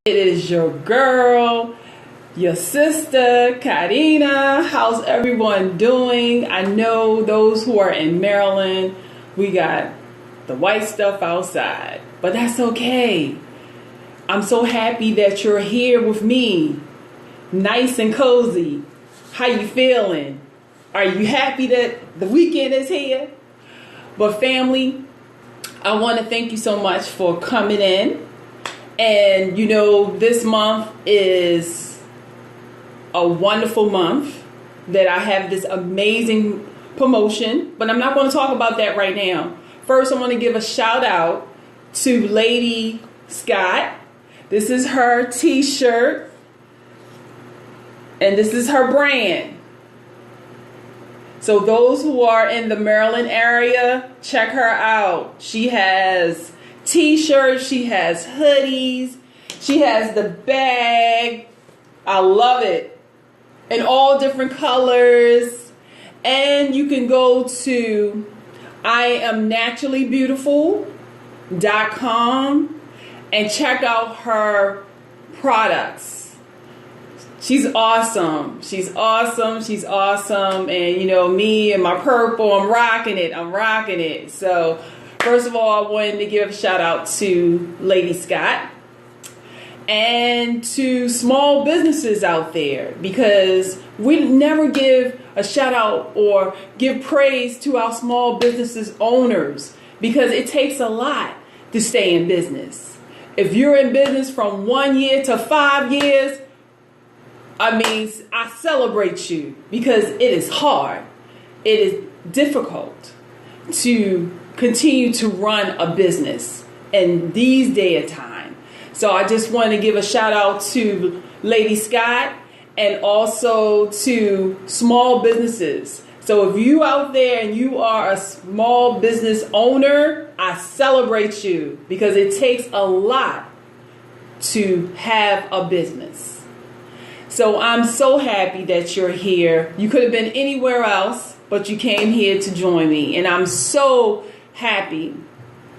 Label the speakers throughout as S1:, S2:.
S1: It is your girl, your sister, Karina. How's everyone doing? I know those who are in Maryland, we got the white stuff outside, but that's okay. I'm so happy that you're here with me, nice and cozy. How you feeling? Are you happy that the weekend is here? But family, I want to thank you so much for coming in. And you know, this month is a wonderful month that I have this amazing promotion, but I'm not going to talk about that right now. First, I want to give a shout out to Lady Scott. This is her t-shirt and this is her brand. So those who are in the Maryland area, check her out. She has t-shirts, she has hoodies, she has the bag. I love it. In all different colors. And you can go to IamNaturallyBeautiful.com and check out her products. She's awesome. She's awesome. She's awesome. And you know, me and my purple, I'm rocking it. I'm rocking it. So first of all, I wanted to give a shout out to Lady Scott and to small businesses out there, because we never give a shout out or give praise to our small businesses owners, because it takes a lot to stay in business. If you're in business from 1 year to 5 years, I celebrate you, because it is hard. It is difficult to continue to run a business in these day of time. So I just want to give a shout out to Lady Scott and also to small businesses. So if you out there and you are a small business owner, I celebrate you, because it takes a lot to have a business. So I'm so happy that you're here. You could have been anywhere else, but you came here to join me, and I'm so happy.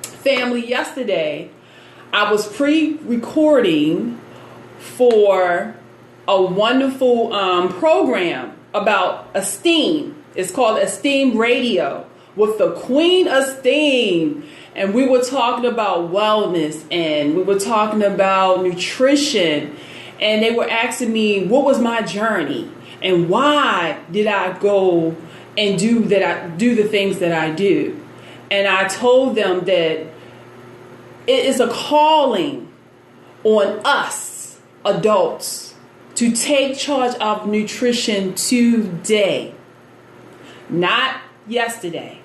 S1: Family, yesterday I was pre-recording for a wonderful program about Esteem. It's called Esteem Radio with the Queen Esteem. And we were talking about wellness and we were talking about nutrition. And they were asking me what was my journey and why did I go and do the things that I do. And I told them that it is a calling on us adults to take charge of nutrition today. Not yesterday,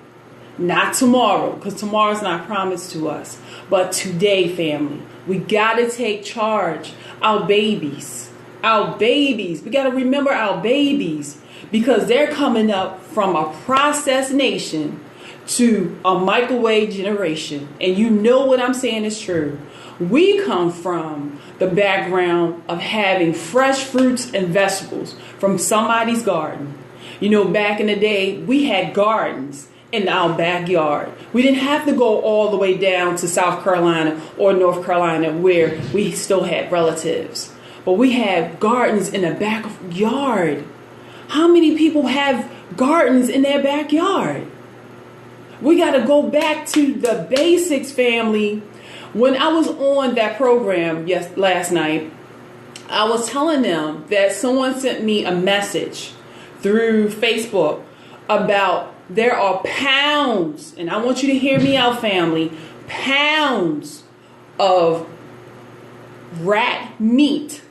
S1: not tomorrow, because tomorrow's not promised to us. But today, family, we got to take charge. Our babies, we got to remember our babies, because they're coming up from a processed nation to a microwave generation. And you know what I'm saying is true. We come from the background of having fresh fruits and vegetables from somebody's garden. You know, back in the day, we had gardens in our backyard. We didn't have to go all the way down to South Carolina or North Carolina where we still had relatives. But we had gardens in the backyard. How many people have gardens in their backyard? We got to go back to the basics, family. When I was on that program last night, I was telling them that someone sent me a message through Facebook about there are pounds, and I want you to hear me out, family, pounds of rat meat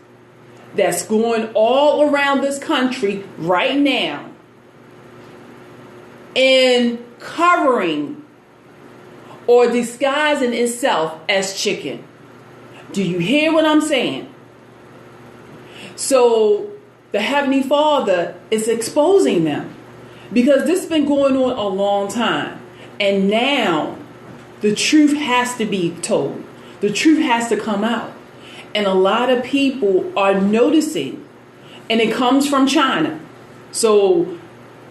S1: that's going all around this country right now and covering or disguising itself as chicken. Do you hear what I'm saying? So the Heavenly Father is exposing them, because this has been going on a long time. And now the truth has to be told. The truth has to come out. And a lot of people are noticing. And it comes from China. So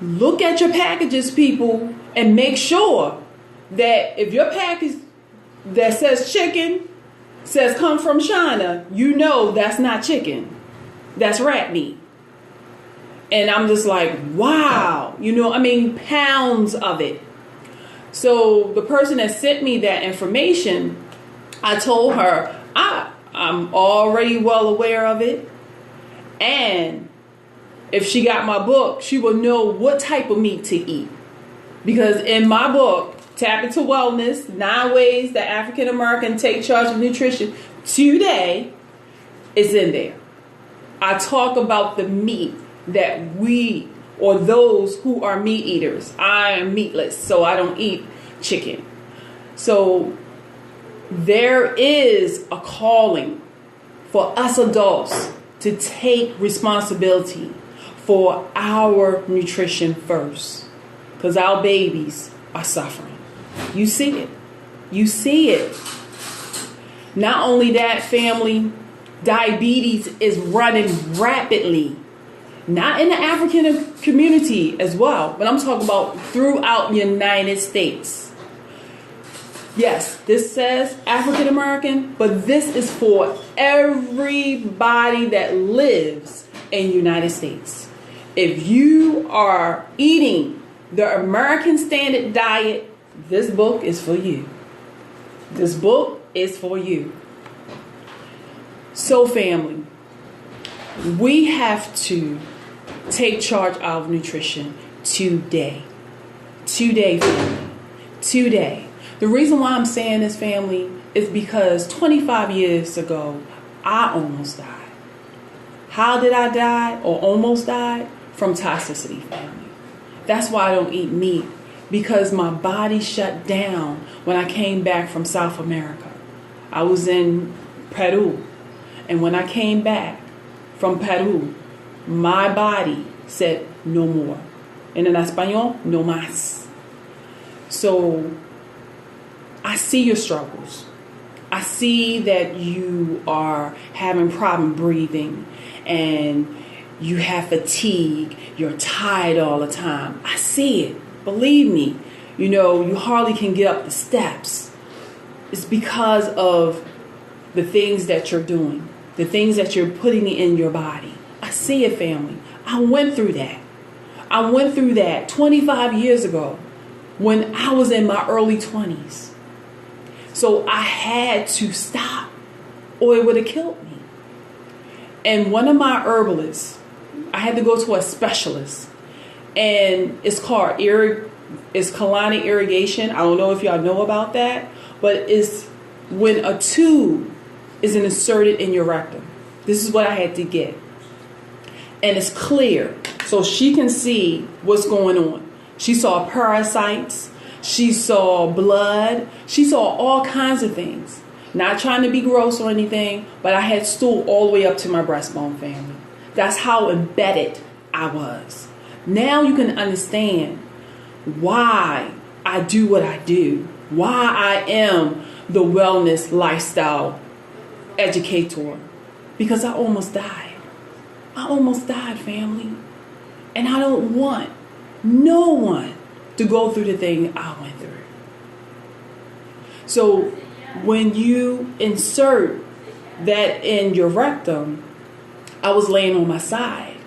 S1: look at your packages, people, and make sure that if your package that says chicken, says come from China, you know that's not chicken. That's rat meat. And I'm just like, wow, pounds of it. So the person that sent me that information, I told her, I'm already well aware of it. And if she got my book, she will know what type of meat to eat. Because in my book, Tap Into Wellness, 9 Ways That African American Take Charge of Nutrition Today, is in there. I talk about the meat that we, or those who are meat eaters. I am meatless, so I don't eat chicken. So there is a calling for us adults to take responsibility for our nutrition first, because our babies are suffering. You see it. You see it. Not only that, family, diabetes is running rapidly. Not in the African community as well, but I'm talking about throughout the United States. Yes, this says African American, but this is for everybody that lives in the United States. If you are eating the American Standard Diet, this book is for you. This book is for you. So family, we have to take charge of nutrition today. Today, family. Today. The reason why I'm saying this, family, is because 25 years ago, I almost died. How did I die or almost died? From toxicity, family. That's why I don't eat meat, because my body shut down when I came back from South America. I was in Peru. And when I came back from Peru, my body said no more. And in Espanol, no más. So I see your struggles. I see that you are having problem breathing and you have fatigue. You're tired all the time. I see it. Believe me, you hardly can get up the steps. It's because of the things that you're doing, the things that you're putting in your body. I see it, family. I went through that. I went through that 25 years ago when I was in my early 20s. So I had to stop or it would have killed me. And one of my herbalists, I had to go to a specialist, and it's called colonic irrigation. I don't know if y'all know about that, but it's when a tube is inserted in your rectum. This is what I had to get. And it's clear, so she can see what's going on. She saw parasites. She saw blood. She saw all kinds of things. Not trying to be gross or anything, but I had stool all the way up to my breastbone, family. That's how embedded I was. Now you can understand why I do what I do, why I am the wellness lifestyle educator, because I almost died. I almost died, family. And I don't want no one to go through the thing I went through. So when you insert that in your rectum, I was laying on my side.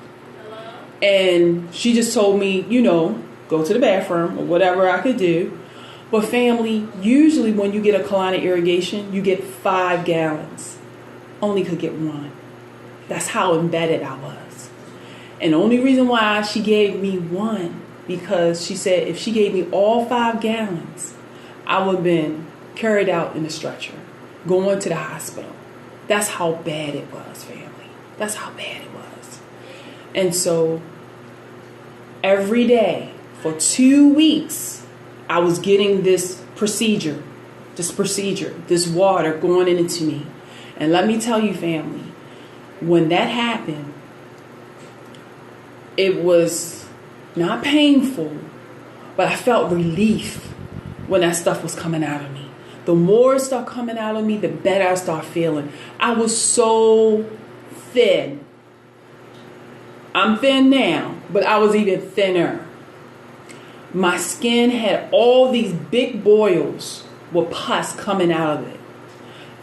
S1: And she just told me, go to the bathroom or whatever I could do. But family, usually when you get a colonic irrigation, you get 5 gallons. Only could get 1. That's how embedded I was. And the only reason why she gave me 1, because she said if she gave me all 5 gallons, I would have been carried out in a stretcher, going to the hospital. That's how bad it was, family. That's how bad it was. And so every day for 2 weeks, I was getting this water going into me. And let me tell you, family, when that happened, it was not painful, but I felt relief when that stuff was coming out of me. The more stuff coming out of me, the better I start feeling. I was so thin. I'm thin now, but I was even thinner. My skin had all these big boils with pus coming out of it.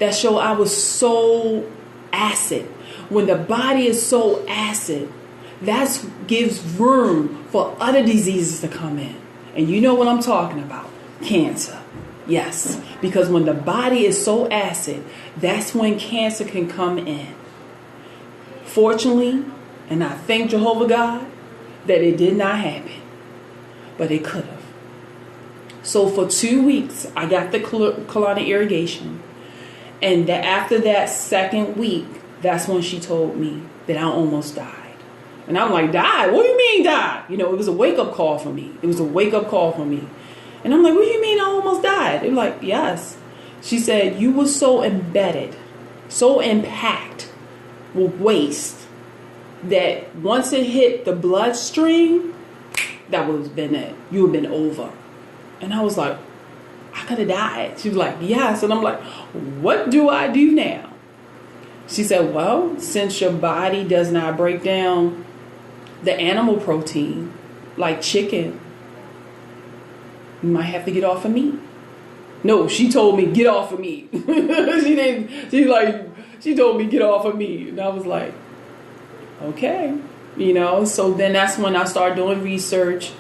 S1: that showed I was so acid. When the body is so acid, that gives room for other diseases to come in. And you know what I'm talking about. Cancer. Yes. Because when the body is so acid, that's when cancer can come in. Fortunately, and I thank Jehovah God that it did not happen. But it could have. So for 2 weeks, I got the colonic irrigation. And after that second week, that's when she told me that I almost died. And I'm like, died? What do you mean died? You know, it was a wake-up call for me. It was a wake-up call for me. And I'm like, what do you mean I almost died? They were like, yes. She said, you were so embedded, so impacted with waste that once it hit the bloodstream, that would have been it. You would have been over. And I was like, I could have died. She was like, yes. And I'm like, what do I do now? She said, well, since your body does not break down the animal protein, like chicken, you might have to get off of meat. No, she told me, get off of meat. She told me, get off of meat. And I was like, okay. You know, so then that's when I started doing research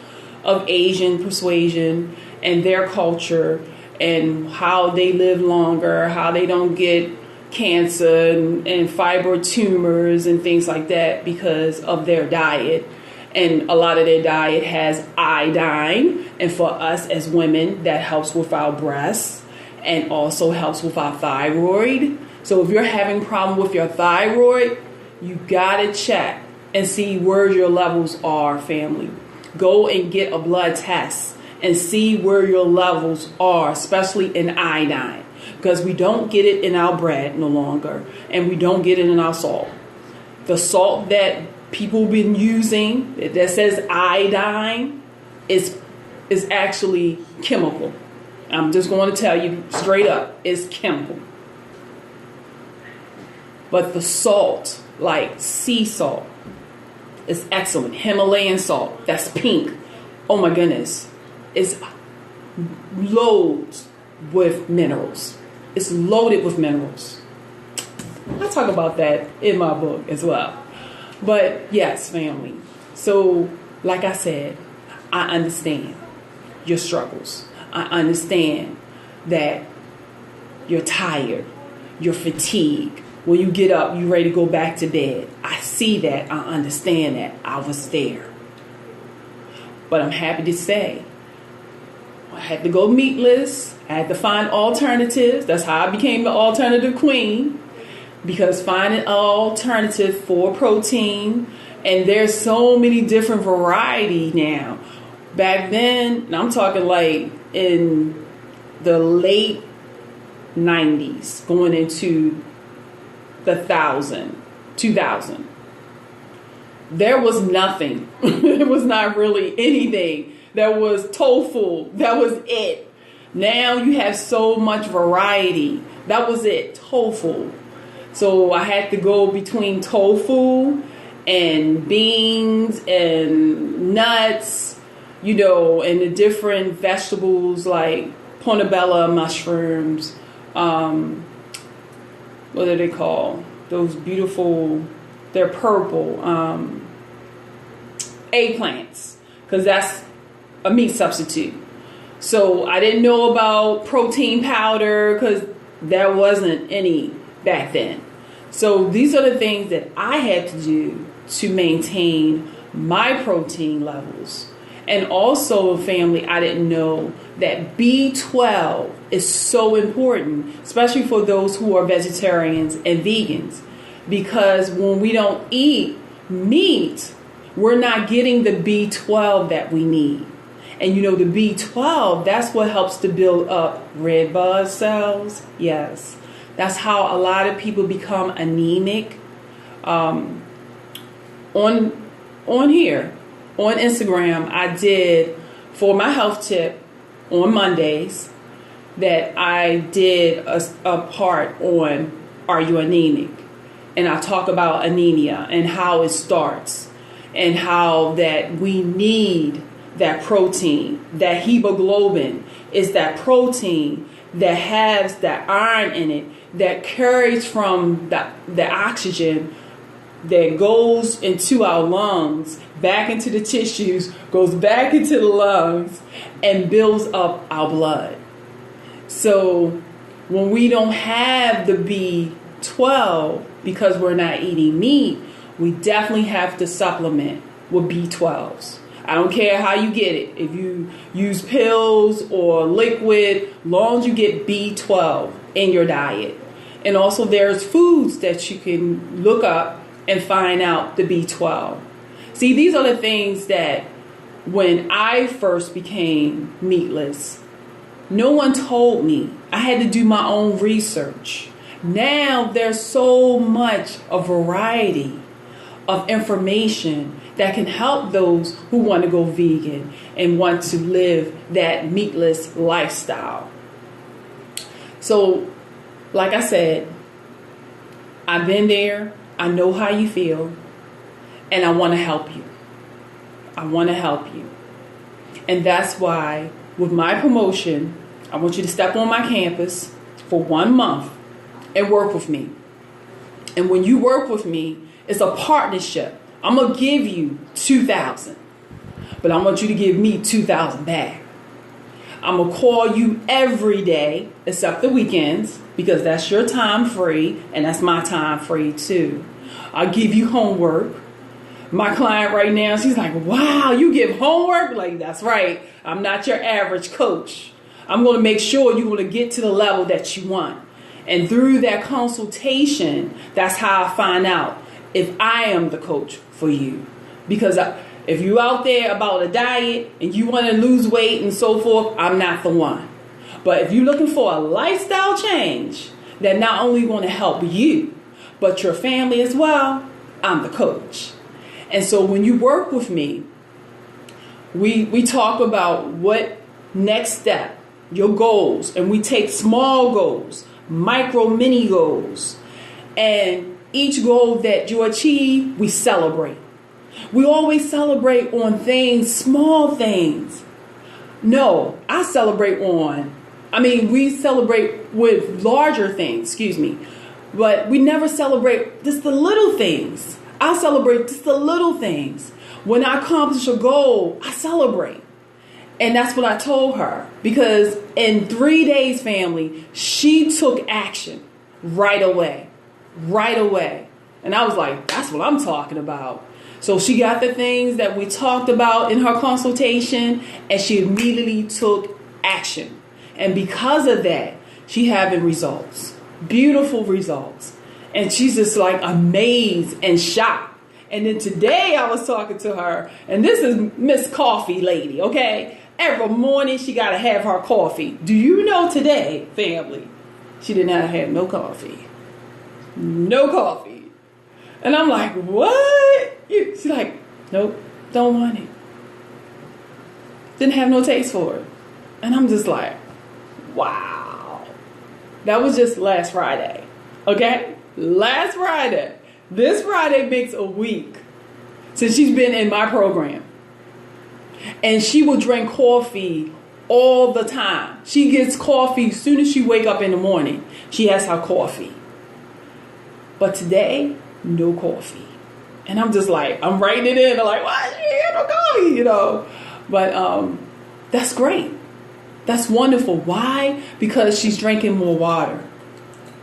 S1: of Asian persuasion and their culture and how they live longer, how they don't get cancer and fibroid tumors and things like that because of their diet. And a lot of their diet has iodine. And for us as women, that helps with our breasts and also helps with our thyroid. So if you're having a problem with your thyroid, you got to check and see where your levels are, family. Go and get a blood test and see where your levels are, especially in iodine. Because we don't get it in our bread no longer. And we don't get it in our salt. The salt that people have been using that says iodine is actually chemical. I'm just going to tell you straight up, it's chemical. But the salt, like sea salt, is excellent. Himalayan salt, that's pink. Oh my goodness. It's loads with minerals. It's loaded with minerals. I talk about that in my book as well. But yes, family. So, like I said, I understand your struggles. I understand that you're tired, you're fatigued. When you get up, you're ready to go back to bed. I see that. I understand that. I was there. But I'm happy to say, I had to go meatless. I had to find alternatives. That's how I became the alternative queen. Because finding an alternative for protein, and there's so many different variety now. Back then, and I'm talking like in the late 90s, going into the 2000, there was nothing. It was not really anything. There was tofu. That was it. Now you have so much variety. That was it. Tofu. So I had to go between tofu and beans and nuts, you know, and the different vegetables like portobello mushrooms. What are they called? Those beautiful, they're purple, eggplants, because that's a meat substitute. So I didn't know about protein powder because there wasn't any back then. So these are the things that I had to do to maintain my protein levels. And also, family, I didn't know that B12 is so important, especially for those who are vegetarians and vegans, because when we don't eat meat, we're not getting the B12 that we need. And you know, the B12, that's what helps to build up red blood cells. Yes. That's how a lot of people become anemic. On here, on Instagram, I did, for my health tip on Mondays, that I did a part on, are you anemic? And I talk about anemia and how it starts and how that we need that protein. That hemoglobin is that protein that has that iron in it that carries from the oxygen that goes into our lungs, back into the tissues, goes back into the lungs, and builds up our blood. So when we don't have the B12 because we're not eating meat, we definitely have to supplement with B12s. I don't care how you get it. If you use pills or liquid, long as you get B12 in your diet. And also there's foods that you can look up and find out the B12. See, these are the things that when I first became meatless, no one told me. I had to do my own research. Now there's so much a variety of information that can help those who want to go vegan and want to live that meatless lifestyle. So, like I said, I've been there. I know how you feel. And I want to help you. I want to help you. And that's why with my promotion, I want you to step on my campus for 1 month and work with me. And when you work with me, it's a partnership. I'm going to give you $2,000, but I want you to give me $2,000 back. I'm going to call you every day except the weekends because that's your time free and that's my time free too. I'll give you homework. My client right now, she's like, wow, you give homework? Like, that's right. I'm not your average coach. I'm going to make sure you're going to get to the level that you want. And through that consultation, that's how I find out if I am the coach for you. Because if you're out there about a diet and you want to lose weight and so forth, I'm not the one. But if you're looking for a lifestyle change that not only going to help you, but your family as well, I'm the coach. And so when you work with me, we talk about what next step, your goals, and we take small goals, micro mini goals, and each goal that you achieve, we celebrate. We always celebrate on things, small things. No, we celebrate with larger things, but we never celebrate just the little things. I celebrate just the little things. When I accomplish a goal, I celebrate. And that's what I told her. Because in 3 days, family, she took action right away. Right away. And I was like, that's what I'm talking about. So she got the things that we talked about in her consultation, and she immediately took action. And because of that, she having results. Beautiful results. And she's just like amazed and shocked. And then today I was talking to her, and this is Miss Coffee Lady, okay? Every morning she got to have her coffee. Do you know today, family, she did not have no coffee. No coffee. And I'm like, what? She's like, nope, don't want it. Didn't have no taste for it. And I'm just like, wow. That was just last Friday, okay? Last Friday. This Friday makes a week since she's been in my program. And she will drink coffee all the time. She gets coffee as soon as she wake up in the morning. She has her coffee. But today, no coffee. And I'm just like, I'm writing it in. I'm like, why she ain't no coffee, But that's great. That's wonderful. Why? Because she's drinking more water.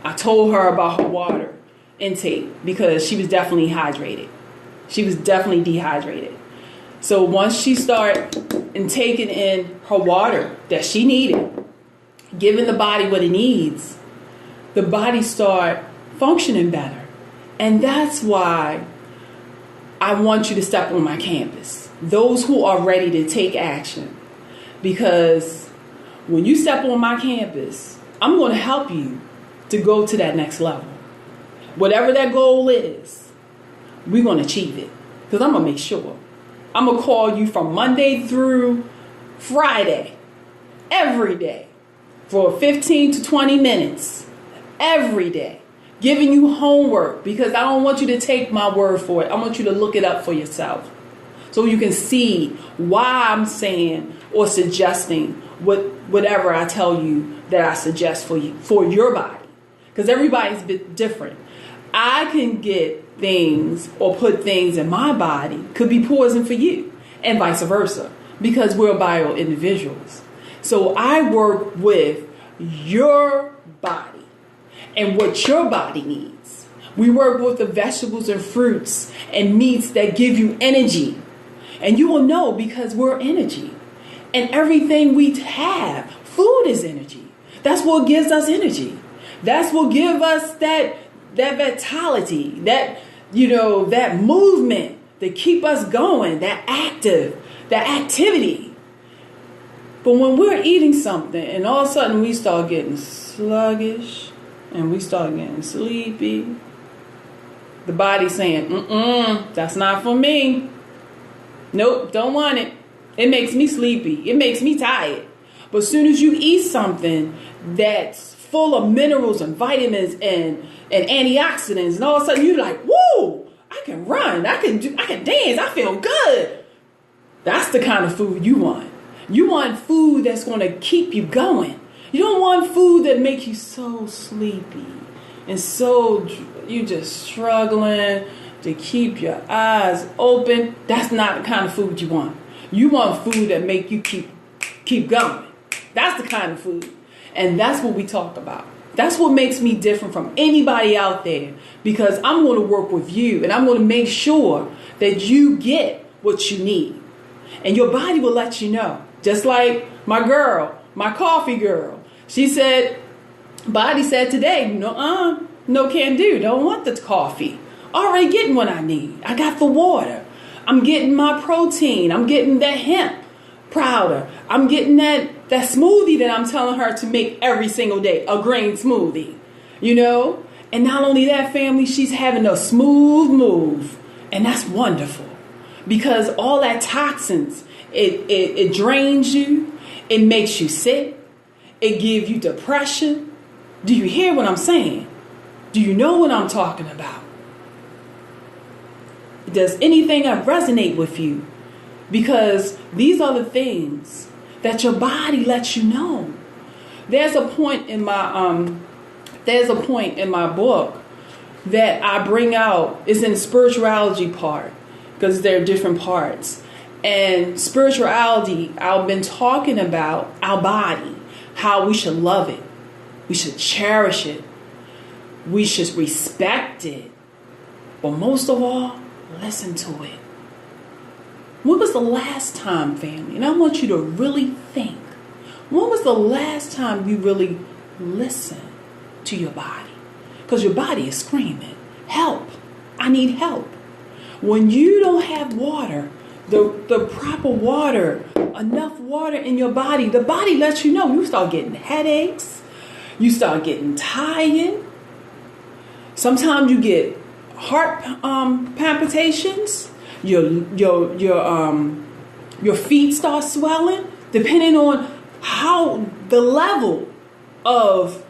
S1: I told her about her water intake because she was definitely hydrated. She was definitely dehydrated. So once she started taking in her water that she needed, giving the body what it needs, the body start functioning better. And that's why I want you to step on my campus. Those who are ready to take action. Because when you step on my campus, I'm going to help you to go to that next level. Whatever that goal is, we're going to achieve it. Because I'm going to make sure. I'm going to call you from Monday through Friday, every day, for 15 to 20 minutes, every day, giving you homework because I don't want you to take my word for it. I want you to look it up for yourself so you can see why I'm saying or suggesting whatever I tell you that I suggest for you, for your body. because everybody's a bit different. I can get things or put things in my body could be poison for you, and vice versa, because we're bio individuals. So I work with your body and what your body needs. We work with the vegetables and fruits and meats that give you energy. And you will know, because we're energy. And everything we have, food is energy. That's what gives us energy. That's what gives us that vitality, that movement to keep us going, that activity. But when we're eating something and all of a sudden we start getting sluggish and we start getting sleepy, the body's saying, that's not for me. Nope, don't want it. It makes me sleepy. It makes me tired. But as soon as you eat something that's full of minerals and vitamins and antioxidants, and all of a sudden you're like, whoa, I can run, I can dance, I feel good. That's the kind of food you want. You want food that's going to keep you going. You don't want food that makes you so sleepy and so you just struggling to keep your eyes open. That's not the kind of food you want. You want food that make you keep going. That's the kind of food. And that's what we talk about. That's what makes me different from anybody out there, because I'm going to work with you and I'm going to make sure that you get what you need. And your body will let you know. Just like my girl, my coffee girl. She said, body said today, no can do. Don't want the coffee. Already getting what I need. I got the water. I'm getting my protein. I'm getting that hemp powder. I'm getting that smoothie that I'm telling her to make every single day. A grain smoothie. And not only that, family, she's having a smooth move. And that's wonderful. Because all that toxins, it drains you. It makes you sick. It gives you depression. Do you hear what I'm saying? Do you know what I'm talking about? Does anything resonate with you? Because these are the things that your body lets you know. There's a point in my book that I bring out. It's in the spirituality part, because there are different parts. And spirituality, I've been talking about our body, how we should love it. We should cherish it. We should respect it. But most of all, listen to it. When was the last time, family? And I want you to really think. When was the last time you really listened to your body? Because your body is screaming, help. I need help. When you don't have water, the proper water, enough water in your body, the body lets you know. You start getting headaches. You start getting tired. Sometimes you get heart palpitations. Your feet start swelling, depending on how the level of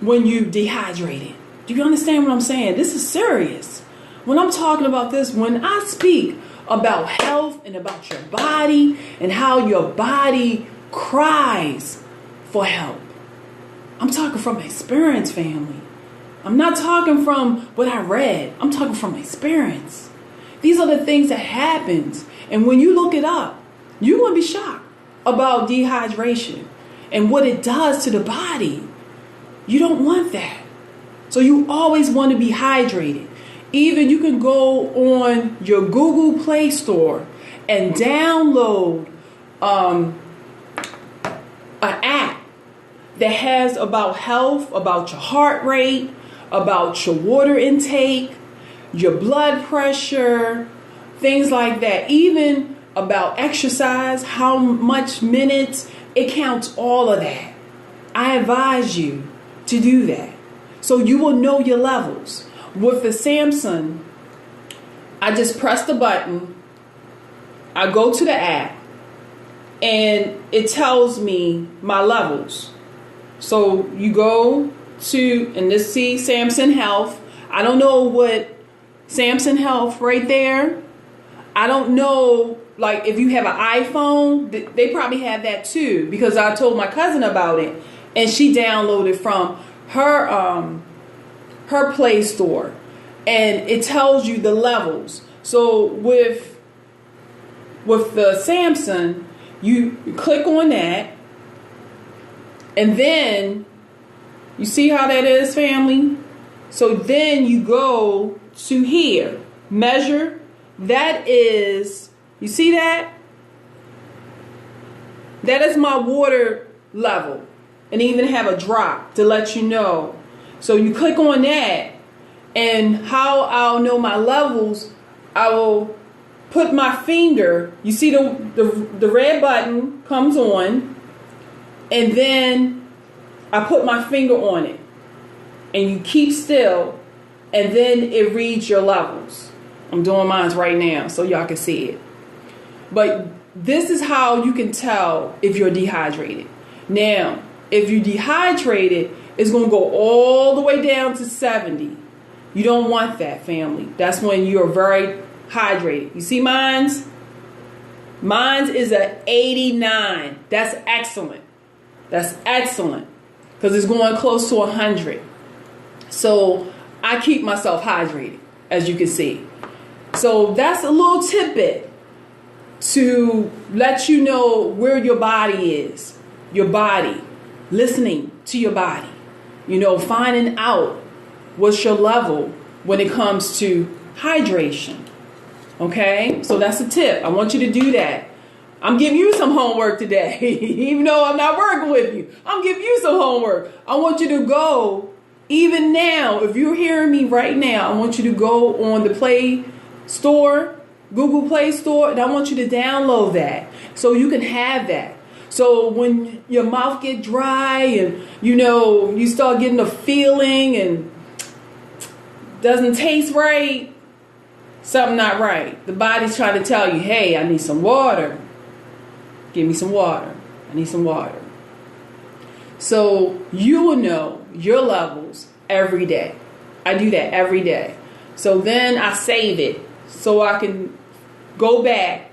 S1: when you dehydrated. Do you understand what I'm saying? This is serious. When I'm talking about this, when I speak about health and about your body and how your body cries for help, I'm talking from experience, family. I'm not talking from what I read. I'm talking from experience. These are the things that happens. And when you look it up, you're going to be shocked about dehydration and what it does to the body. You don't want that. So you always want to be hydrated. Even you can go on your Google Play Store and download an app that has about health, about your heart rate, about your water intake, your blood pressure, things like that. Even about exercise, how much minutes, it counts all of that. I advise you to do that so you will know your levels. With the Samsung, I just press the button, I go to the app, and it tells me my levels. So you go to, and this see Samsung Health. I don't know what Samsung Health right there. I don't know, like if you have an iPhone, they probably have that too, because I told my cousin about it and she downloaded from her Play Store, and it tells you the levels. So with the Samsung, you click on that, and then you see how that is, family? So then you go to here, measure. That is, you see that? That is my water level. And even have a drop to let you know. So you click on that, and how I'll know my levels, I will put my finger, you see the red button comes on, and then I put my finger on it, and you keep still, and then it reads your levels. I'm doing mine right now so y'all can see it. But this is how you can tell if you're dehydrated. Now, if you're dehydrated, it's going to go all the way down to 70. You don't want that, family. That's when you're very hydrated. You see mine's? Mine's is a 89. That's excellent. That's excellent. Because it's going close to 100. So I keep myself hydrated, as you can see. So that's a little tidbit to let you know where your body is. Your body. Listening to your body. You know, finding out what's your level when it comes to hydration. Okay? So that's a tip. I want you to do that. I'm giving you some homework today. Even though I'm not working with you. I'm giving you some homework. I want you to go, even now, if you're hearing me right now, I want you to go on the Play Store, Google Play Store, and I want you to download that so you can have that. So when your mouth get dry and, you know, you start getting a feeling and doesn't taste right, something not right. The body's trying to tell you, hey, I need some water. Give me some water. I need some water. So you will know your levels every day. I do that every day. So then I save it so I can go back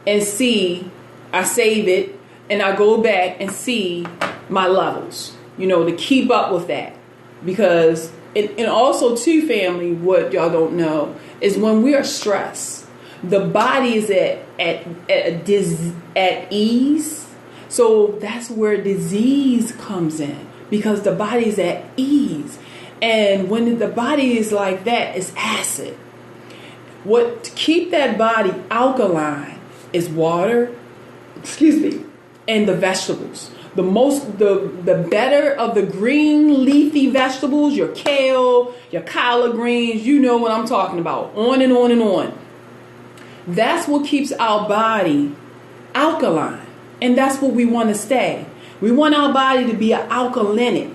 S1: and see. I save it and I go back and see my levels, you know, to keep up with that. Because, and also too, family, what y'all don't know is when we are stressed, the body is at ease. So that's where disease comes in, because the body is at ease. And when the body is like that, it's acid. What to keep that body alkaline is water, and the vegetables. The better of the green leafy vegetables, your kale, your collard greens, you know what I'm talking about. On and on and on. That's what keeps our body alkaline. And that's what we want to stay. We want our body to be an alkalinity.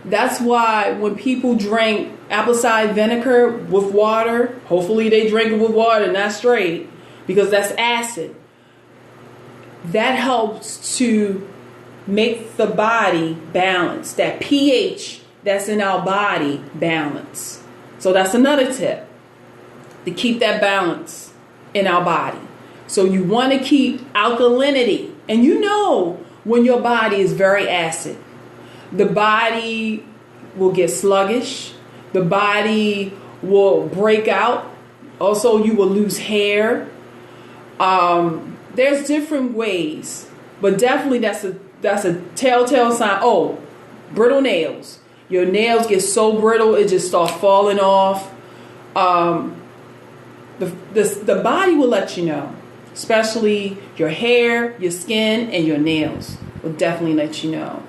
S1: That's why when people drink apple cider vinegar with water, hopefully they drink it with water, not straight, because that's acid. That helps to make the body balance, that pH that's in our body balance. So that's another tip, to keep that balance in our body. So you want to keep alkalinity. And you know when your body is very acid, the body will get sluggish. The body will break out. Also, you will lose hair. There's different ways, but definitely that's a telltale sign. Oh, brittle nails. Your nails get so brittle it just starts falling off. The body will let you know, especially your hair, your skin, and your nails will definitely let you know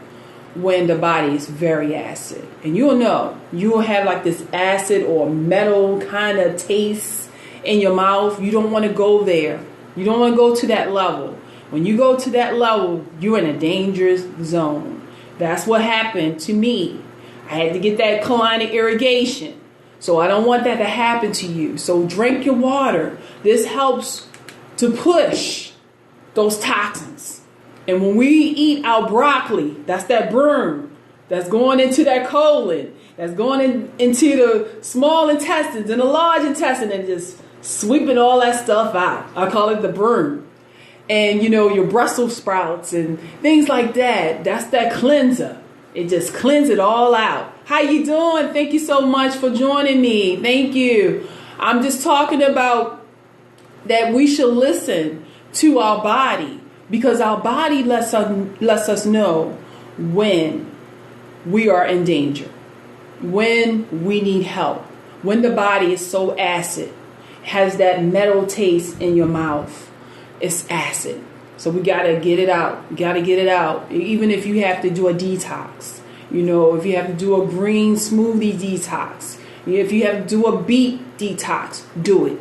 S1: when the body is very acid. And you'll know. You will have like this acid or metal kind of taste in your mouth. You don't want to go there. You don't want to go to that level. When you go to that level, you're in a dangerous zone. That's what happened to me. I had to get that colonic irrigation. So I don't want that to happen to you. So drink your water. This helps to push those toxins. And when we eat our broccoli, that's that burn that's going into that colon, that's going into the small intestines and the large intestine, and just sweeping all that stuff out. I call it the burn. And you know, your Brussels sprouts and things like that, that's that cleanser. It just cleans it all out. How you doing? Thank you so much for joining me. Thank you. I'm just talking about that we should listen to our body, because our body lets us know when we are in danger, when we need help, when the body is so acid, has that metal taste in your mouth. It's acid. So we got to get it out. Even if you have to do a detox, if you have to do a green smoothie detox, if you have to do a beet detox, do it.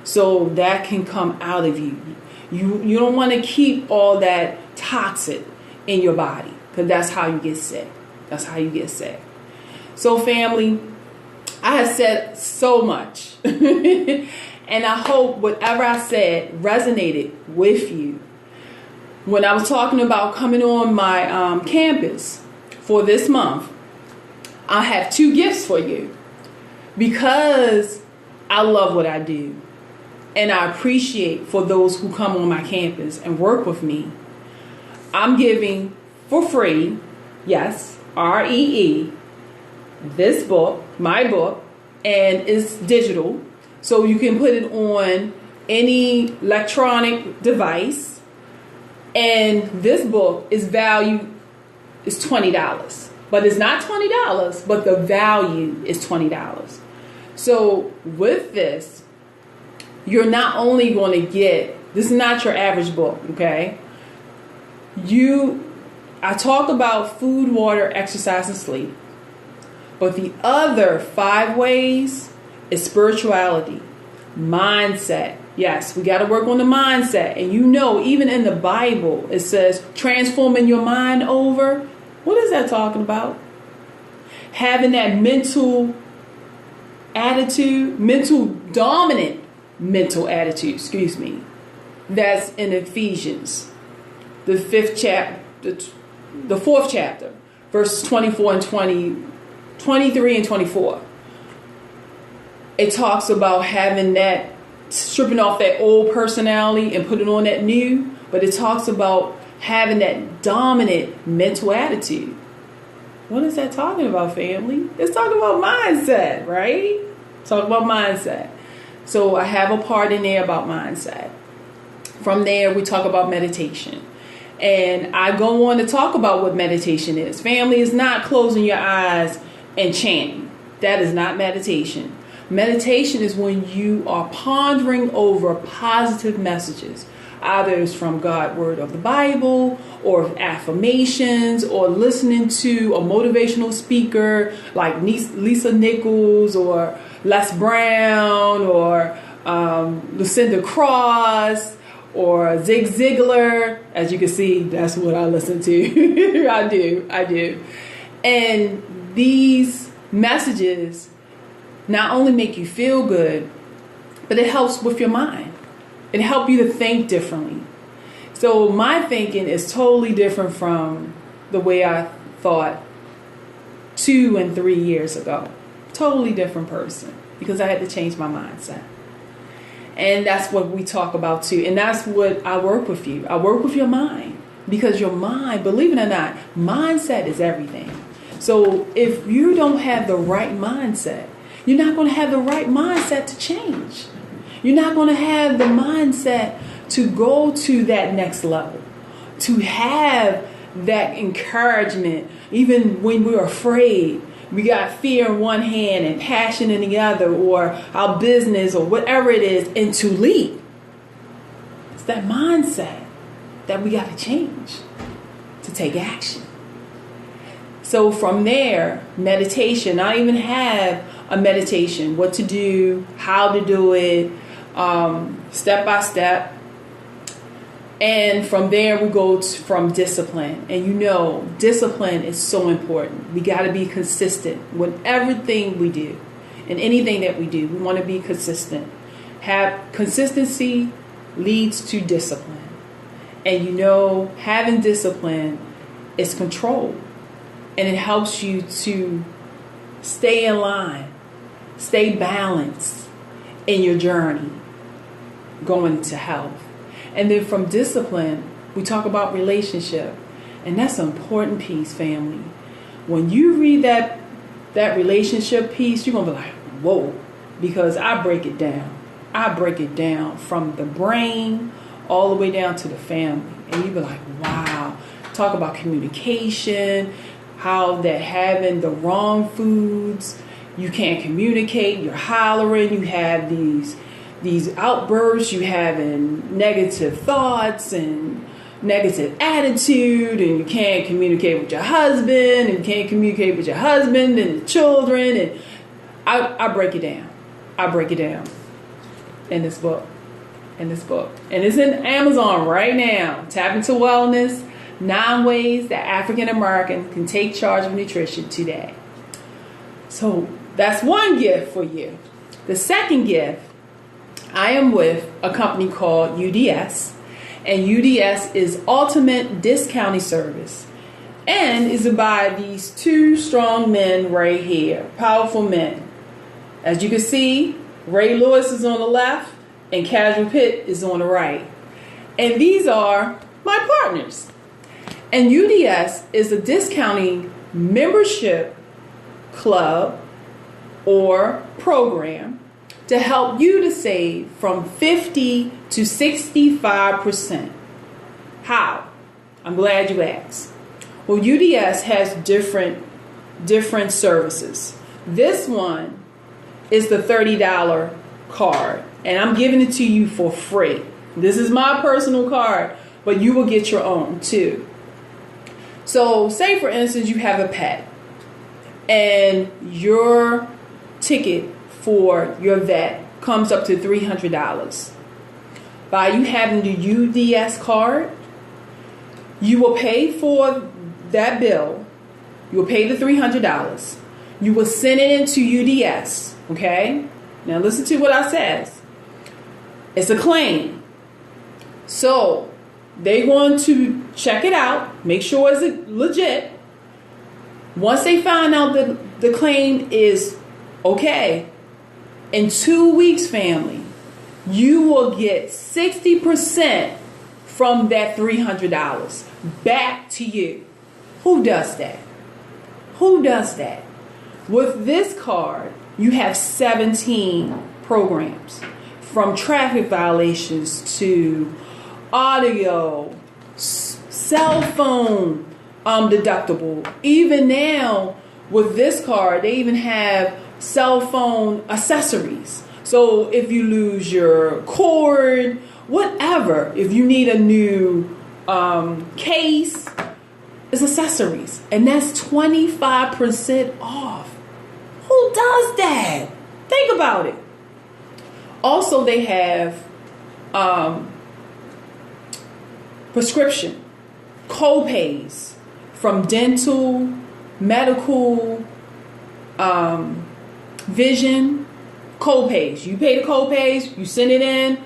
S1: So that can come out of you. You don't want to keep all that toxic in your body, because that's how you get sick. So family, I have said so much. And I hope whatever I said resonated with you. When I was talking about coming on my campus for this month, I have 2 gifts for you, because I love what I do. And I appreciate for those who come on my campus and work with me. I'm giving for free, yes, REE, this book, my book, and it's digital. So you can put it on any electronic device. And this book is $20. But it's not $20, but the value is $20. So with this, you're not only going to get, this is not your average book, okay? I talk about food, water, exercise, and sleep. But the other 5 ways is spirituality, mindset. Yes, we got to work on the mindset. And even in the Bible, it says transforming your mind over. What is that talking about? Having that mental dominant mental attitude, that's in Ephesians, the 5th chapter, the 4th chapter, verses 24 and 23 and 24. It talks about having that, stripping off that old personality and putting on that new, but it talks about having that dominant mental attitude. What is that talking about, family? It's talking about mindset, right? Talking about mindset. So I have a part in there about mindset. From there, we talk about meditation. And I go on to talk about what meditation is. Family is not closing your eyes and chanting. That is not meditation. Meditation is when you are pondering over positive messages. Either it's from God's word of the Bible, or affirmations, or listening to a motivational speaker like Lisa Nichols or Les Brown or Lucinda Cross or Zig Ziglar. As you can see, that's what I listen to. I do. And these messages not only make you feel good, but it helps with your mind. It helps you to think differently. So my thinking is totally different from the way I thought 2 and 3 years ago. Totally different person, because I had to change my mindset. And that's what we talk about too. And that's what I work with you. I work with your mind, because your mind, believe it or not, mindset is everything. So if you don't have the right mindset, you're not going to have the right mindset to change. You're not going to have the mindset to go to that next level, to have that encouragement, even when we're afraid. We got fear in one hand and passion in the other, or our business or whatever it is, and to lead. It's that mindset that we got to change to take action. So from there, meditation, I even have a meditation, what to do, how to do it, step by step. And from there, we go from discipline. And discipline is so important. We got to be consistent with everything we do. And anything that we do, we want to be consistent. Consistency leads to discipline. And having discipline is control. And it helps you to stay in line, stay balanced in your journey going to health. And then from discipline, we talk about relationship. And that's an important piece, family. When you read that relationship piece, you're gonna be like, whoa, because I break it down. I break it down from the brain all the way down to the family. And you be like, wow. Talk about communication, how that having the wrong foods, you can't communicate, you're hollering, you have these outbursts, you having negative thoughts and negative attitude, and you can't communicate with your husband, and you can't communicate with your husband and the children. And I break it down. I break it down in this book. And it's in Amazon right now. Tap into Wellness, 9 ways that African American can take charge of nutrition today. So that's one gift for you. The second gift, I am with a company called UDS. And UDS is Ultimate Discounting Service. And is by these 2 strong men right here. Powerful men. As you can see, Ray Lewis is on the left and Casual Pitt is on the right. And these are my partners. And UDS is a discounting membership club or program to help you to save from 50 to 65%. How? I'm glad you asked. Well, UDS has different services. This one is the $30 card, and I'm giving it to you for free. This is my personal card, but you will get your own too. So say for instance you have a pet and your ticket for your vet comes up to $300. By you having the UDS card, you will pay for that bill. You will pay the $300. You will send it into UDS. Okay? Now listen to what I says. It's a claim. So they're going to check it out, make sure it's legit. Once they find out that the claim is okay, in 2 weeks, family, you will get 60% from that $300 back to you. Who does that? Who does that? With this card, you have 17 programs, from traffic violations to audio, cell phone deductible. Even now, with this card, they even have cell phone accessories. So if you lose your cord, whatever, if you need a new case, it's accessories. And that's 25% off. Who does that? Think about it. Also, they have prescription co-pays from dental, medical, vision, co-pays. You pay the co-pays, you send it in,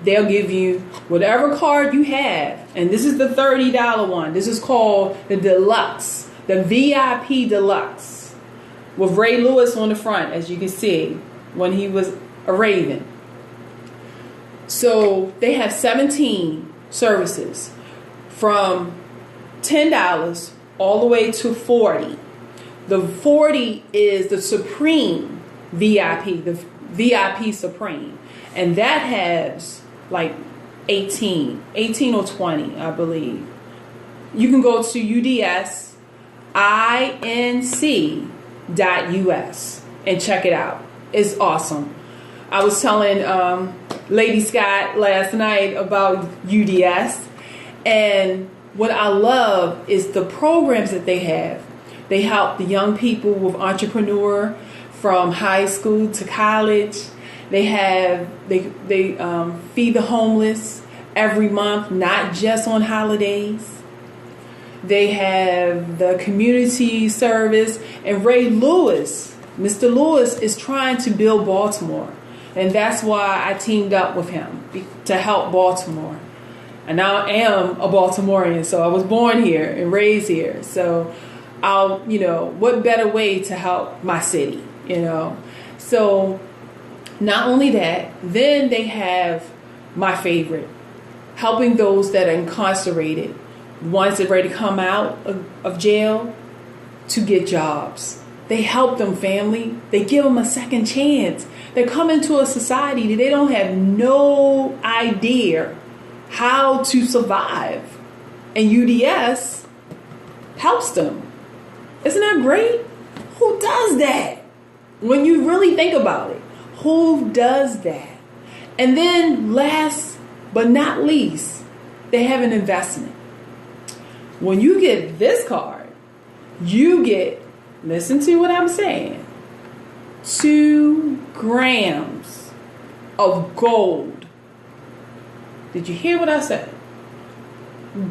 S1: they'll give you whatever card you have. And this is the $30 one. This is called the Deluxe, the VIP Deluxe, with Ray Lewis on the front, as you can see, when he was a Raven. So they have 17 services from $10 all the way to $40. The 40 is the Supreme VIP, the VIP Supreme. And that has like 18 or 20, I believe. You can go to UDSINC.US and check it out. It's awesome. I was telling Lady Scott last night about UDS, and what I love is the programs that they have. They help the young people with entrepreneur from high school to college. They feed the homeless every month, not just on holidays. They have the community service, and Ray Lewis, Mr. Lewis, is trying to build Baltimore. And that's why I teamed up with him, to help Baltimore. And I am a Baltimorean, so I was born here and raised here. So what better way to help my city, So not only that, then they have my favorite, helping those that are incarcerated, ones that are ready to come out of jail. to get jobs. They help them, family. They give them a second chance. They come into a society that they don't have no idea how to survive. And UDS helps them. Isn't that great? Who does that? When you really think about it, who does that? And then last but not least, they have an investment. When you get this card, you get, listen to what I'm saying, 2 grams of gold. Did you hear what I said?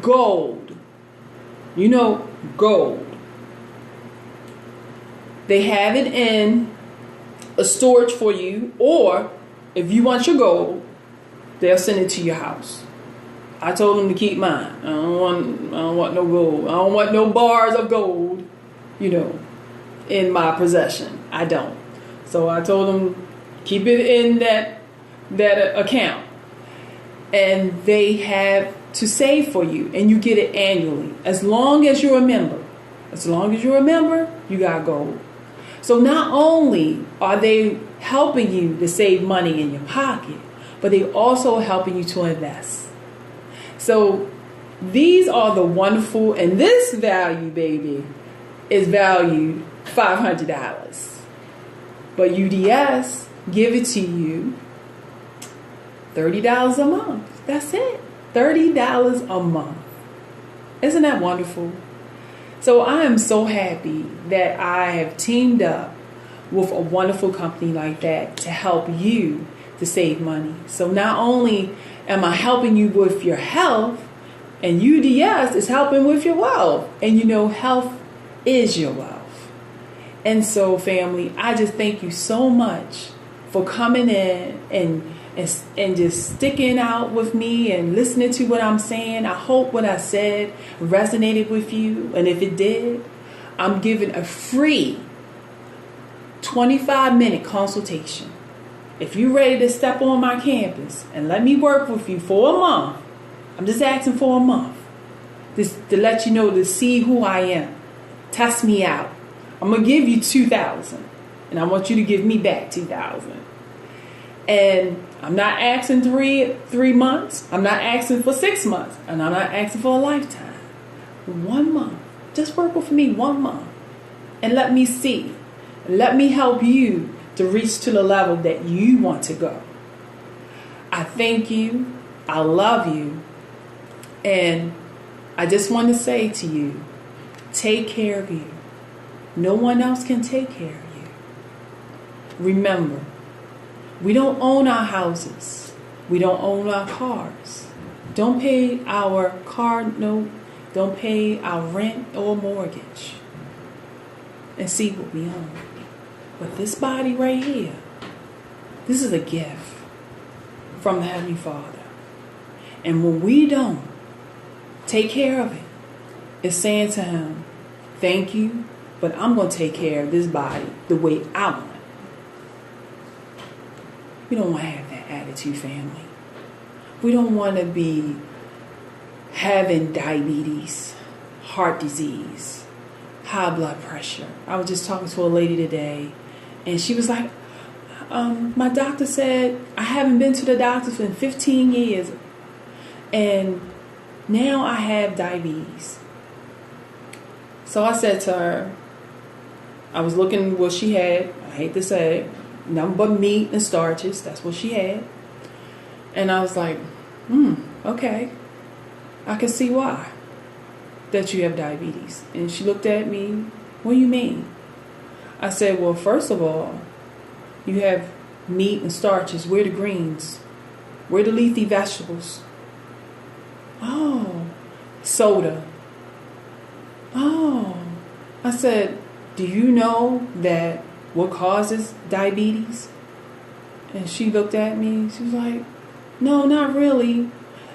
S1: Gold. You know, gold. They have it in a storage for you, or if you want your gold, they'll send it to your house. I told them to keep mine. I don't want no gold. I don't want no bars of gold, in my possession. I don't. So I told them keep it in that account. And they have to save for you, and you get it annually. As long as you're a member. As long as you're a member, you got gold. So not only are they helping you to save money in your pocket, but they also helping you to invest. So these are the wonderful, and this value, baby, is valued $500. But UDS give it to you $30 a month. That's it. $30 a month. Isn't that wonderful? So I am so happy that I have teamed up with a wonderful company like that to help you to save money. So not only am I helping you with your health, and UDS is helping with your wealth. And health is your wealth. And so, family, I just thank you so much for coming in and just sticking out with me and listening to what I'm saying. I hope what I said resonated with you. And if it did, I'm giving a free 25-minute consultation. If you're ready to step on my campus and let me work with you for a month, I'm just asking for a month. Just to let you know, to see who I am. Test me out. I'm going to give you $2,000. And I want you to give me back $2,000. And I'm not asking three months. I'm not asking for 6 months. And I'm not asking for a lifetime. 1 month. Just work with me 1 month. And let me see. Let me help you to reach to the level that you want to go. I thank you. I love you. And I just want to say to you, take care of you. No one else can take care of you. Remember, we don't own our houses. We don't own our cars. Don't pay our car note. Don't pay our rent or mortgage. And see what we own. But this body right here, this is a gift from the Heavenly Father. And when we don't take care of it, it's saying to Him, thank you, but I'm going to take care of this body the way I want. We don't want to have that attitude, family. We don't want to be having diabetes, heart disease, high blood pressure. I was just talking to a lady today, and she was like, my doctor said I haven't been to the doctor for 15 years, and now I have diabetes. So I said to her, I was looking what she had. I hate to say it, nothing but meat and starches. That's what she had. And I was like, okay. I can see why that you have diabetes. And she looked at me, what do you mean? I said, well, first of all, you have meat and starches. Where are the greens? Where are the leafy vegetables? Oh, soda. Oh. I said, do you know that what causes diabetes? And she looked at me. She was like, no, not really.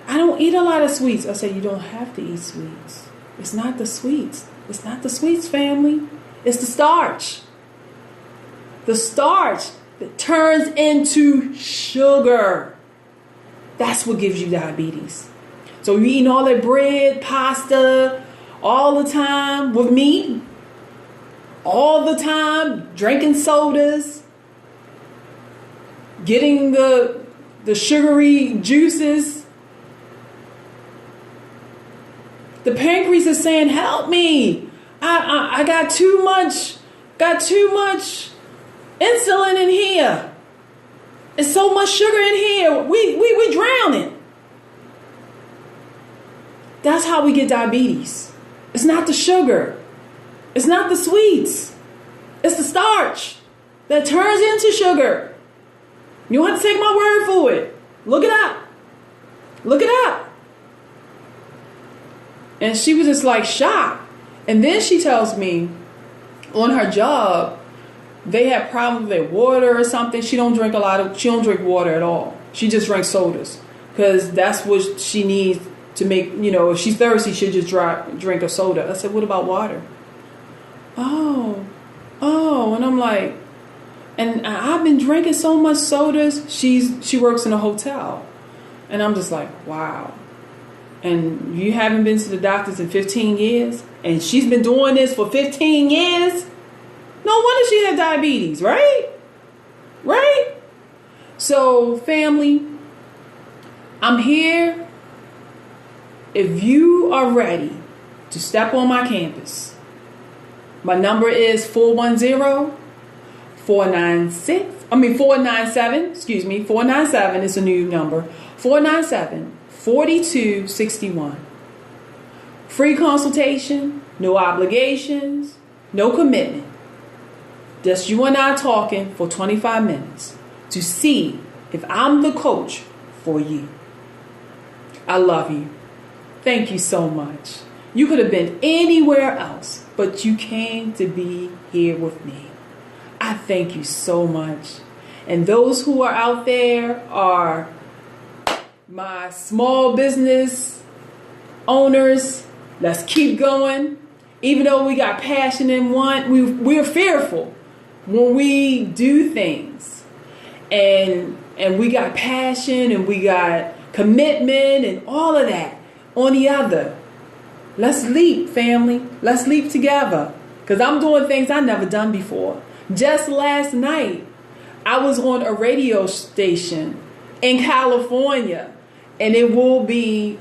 S1: I don't eat a lot of sweets. I said, you don't have to eat sweets. It's not the sweets. It's not the sweets, family. It's the starch. The starch that turns into sugar. That's what gives you diabetes. So you're eating all that bread, pasta, all the time with meat. all the time, drinking sodas, getting the sugary juices. The pancreas is saying, help me. I got too much insulin in here. It's so much sugar in here. We drowning. That's how we get diabetes. It's not the sugar. It's not the sweets. It's the starch that turns into sugar. You don't have to take my word for it. Look it up. Look it up. And she was just like shocked. And then she tells me on her job, they have problems with their water or something. She don't drink water at all. She just drinks sodas because that's what she needs to make, if she's thirsty, she'll just drink a soda. I said, what about water? Oh, and I'm like, and I've been drinking so much sodas. She works in a hotel. And I'm just like, wow. And you haven't been to the doctors in 15 years? And she's been doing this for 15 years? No wonder she had diabetes, right? Right? So, family, I'm here. If you are ready to step on my campus, my number is 497 is a new number. 497-4261. Free consultation, no obligations, no commitment. Just you and I talking for 25 minutes to see if I'm the coach for you. I love you. Thank you so much. You could have been anywhere else, but you came to be here with me. I thank you so much. And those who are out there are my small business owners. Let's keep going. Even though we got passion and want, we're fearful when we do things. And we got passion and we got commitment and all of that on the other. Let's leap, family. Let's leap together. Because I'm doing things I've never done before. Just last night, I was on a radio station in California. And it will be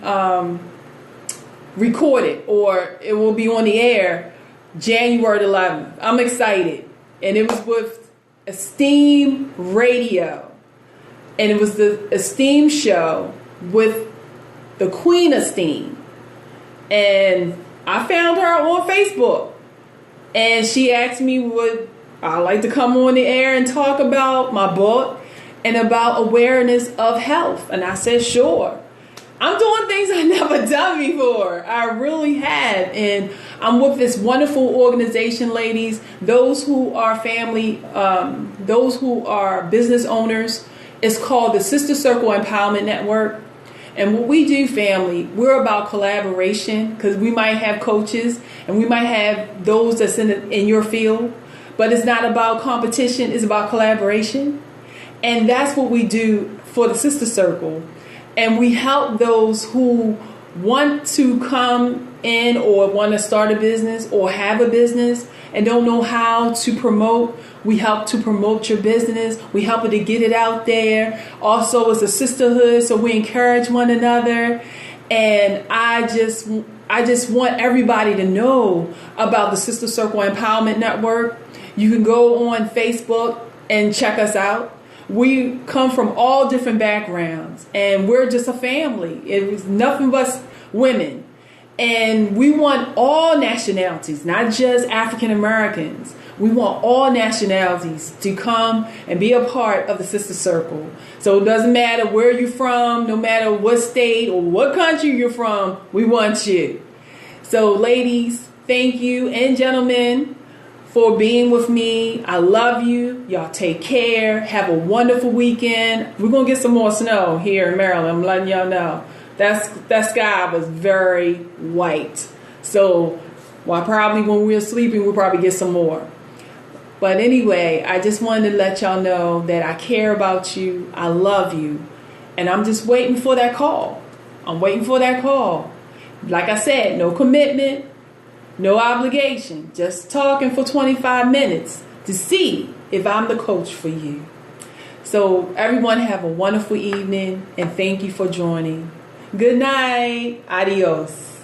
S1: recorded, or it will be on the air January 11th. I'm excited. And it was with Esteem Radio. And it was the Esteem show with the Queen Esteem. And I found her on Facebook. And she asked me would I like to come on the air and talk about my book and about awareness of health. And I said, sure. I'm doing things I've never done before. I really have. And I'm with this wonderful organization, ladies. Those who are family, those who are business owners. It's called the Sister Circle Empowerment Network. And what we do, family, we're about collaboration, because we might have coaches and we might have those that's in your field. But it's not about competition. It's about collaboration. And that's what we do for the Sister Circle. And we help those who want to come in or want to start a business or have a business and don't know how to promote. We help to promote your business. We help you to get it out there. Also, it's a sisterhood, so we encourage one another. And I just want everybody to know about the Sister Circle Empowerment Network. You can go on Facebook and check us out. We come from all different backgrounds, and we're just a family. It was nothing but women. And we want all nationalities, not just African Americans. We want all nationalities to come and be a part of the Sister Circle. So it doesn't matter where you're from, no matter what state or what country you're from, we want you. So ladies, thank you, and gentlemen, for being with me. I love you. Y'all take care. Have a wonderful weekend. We're going to get some more snow here in Maryland. I'm letting y'all know. That sky was very white. So probably when we're sleeping, we'll probably get some more. But anyway, I just wanted to let y'all know that I care about you. I love you. And I'm just waiting for that call. I'm waiting for that call. Like I said, no commitment, No obligation. Just talking for 25 minutes to see if I'm the coach for you. So everyone have a wonderful evening and thank you for joining. Good night. Adios.